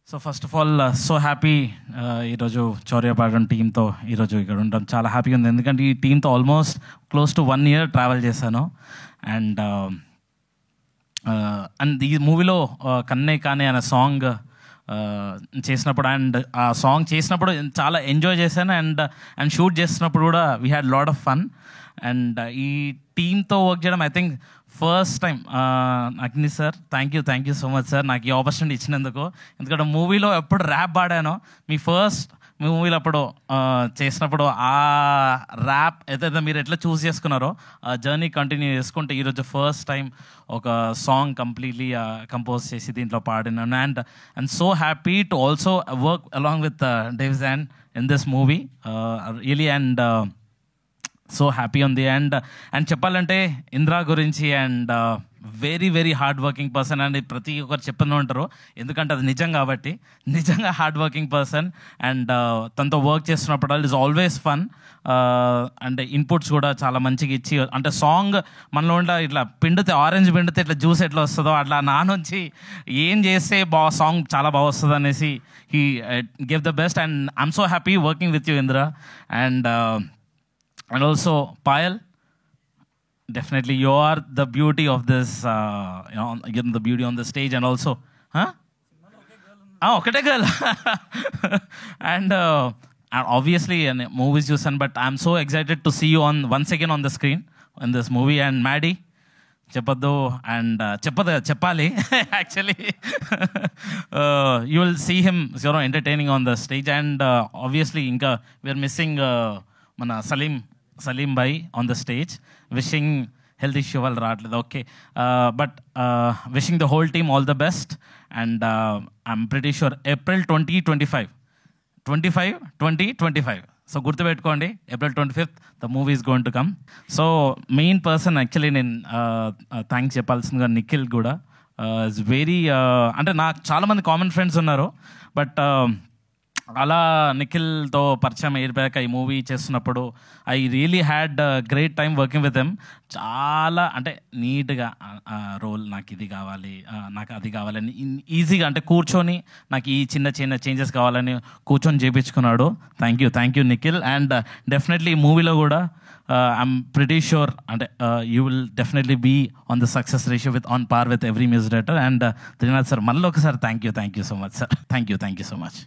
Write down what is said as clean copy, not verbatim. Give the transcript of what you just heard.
So first of all so happy ఈరోజు చౌర్యపాలెం టీంతో ఈరోజు ఇక్కడ ఉండడం చాలా హ్యాపీగా ఉంది. ఎందుకంటే ఈ టీంతో almost close to 1 year travel చేశాను. అండ్ అండ్ ఈ మూవీలో కన్నే కానే అనే సాంగ్ చేసినప్పుడు అండ్ ఆ సాంగ్ చేసినప్పుడు చాలా ఎంజాయ్ చేశాను. అండ్ షూట్ చేసినప్పుడు కూడా we had lot of fun. And ఈ టీంతో వర్క్ చేయడం ఐ థింక్ ఫస్ట్ టైం. అగ్ని sir, thank you so much sir నాకు ఈ ఆపర్చునిటీ ఇచ్చినందుకు. ఎందుకంటే మూవీలో ఎప్పుడు ర్యాప్ పాడానో, మీ మూవీలో అప్పుడు చేసినప్పుడు ఆ ర్యాప్ ఏదైతే మీరు ఎట్లా చూస్ చేసుకున్నారో ఆ జర్నీ కంటిన్యూ చేసుకుంటే ఈరోజు ఫస్ట్ టైం ఒక సాంగ్ కంప్లీట్లీ కంపోజ్ చేసి దీంట్లో పాడినాను. And so happy to also work along with Davis and in this movie really. And so happy ఉంది. అండ్ చెప్పాలంటే ఇంద్రా గురించి and very very hard working person అని ప్రతి ఒక్కరు చెప్తూనే ఉంటారు. ఎందుకంటే అది నిజం కాబట్టి, నిజంగా హార్డ్ వర్కింగ్ పర్సన్. అండ్ తనతో వర్క్ చేస్తున్నప్పుడు ఇట్ ఈస్ ఆల్వేస్ ఫన్. అంటే ఇన్పుట్స్ కూడా చాలా మంచిగా ఇచ్చి, అంటే సాంగ్ మనలో ఉండే ఇట్లా ఆరెంజ్ పిండితే ఇట్లా జ్యూస్ ఎట్లా వస్తుందో అట్లా నా నుంచి ఏం చేస్తే సాంగ్ చాలా బాగా వస్తుంది అనేసి he give the best. And I'm so happy working with you Indra. And also Payal, definitely you are the beauty of this, you're the beauty on the stage. And also okate girl and obviously movies you seen, but I'm so excited to see you once again on the screen in this movie. And Maddie చెప్పద్దు and చెప్పాలి actually you will see him entertaining on the stage. And obviously ఇంకా we're missing మన Salim bhai on the stage. Wishing health issue వాళ్ళు రావట్లేదు, okay. But wishing the whole team all the best. And I'm pretty sure April 2025. So గుర్తుపెట్టుకోండి, April 25th the movie is going to come. So main person actually నేను thanks చెప్పాల్సిందిగా నిఖిల్ కూడా is very, అంటే నాకు చాలామంది common friends ఉన్నారు, but అలా నిఖిల్తో పరిచయం అయిపోయాక ఈ మూవీ చేస్తున్నప్పుడు I really had great time working with them. చాలా అంటే నీట్గా రోల్ నాకు ఇది కావాలి, నాకు అది కావాలని ఈజీగా అంటే కూర్చొని నాకు ఈ చిన్న చేంజెస్ కావాలని కూర్చొని చేయించుకున్నాడు. Thank you Nikhil. And definitely ఈ మూవీలో కూడా ఐఎమ్ ప్రిటీ షూర్ అంటే you will definitely be on the success ratio on par with every music director. And Trinath sir మళ్ళీ ఒకసారి thank you so much sir. Thank you so much.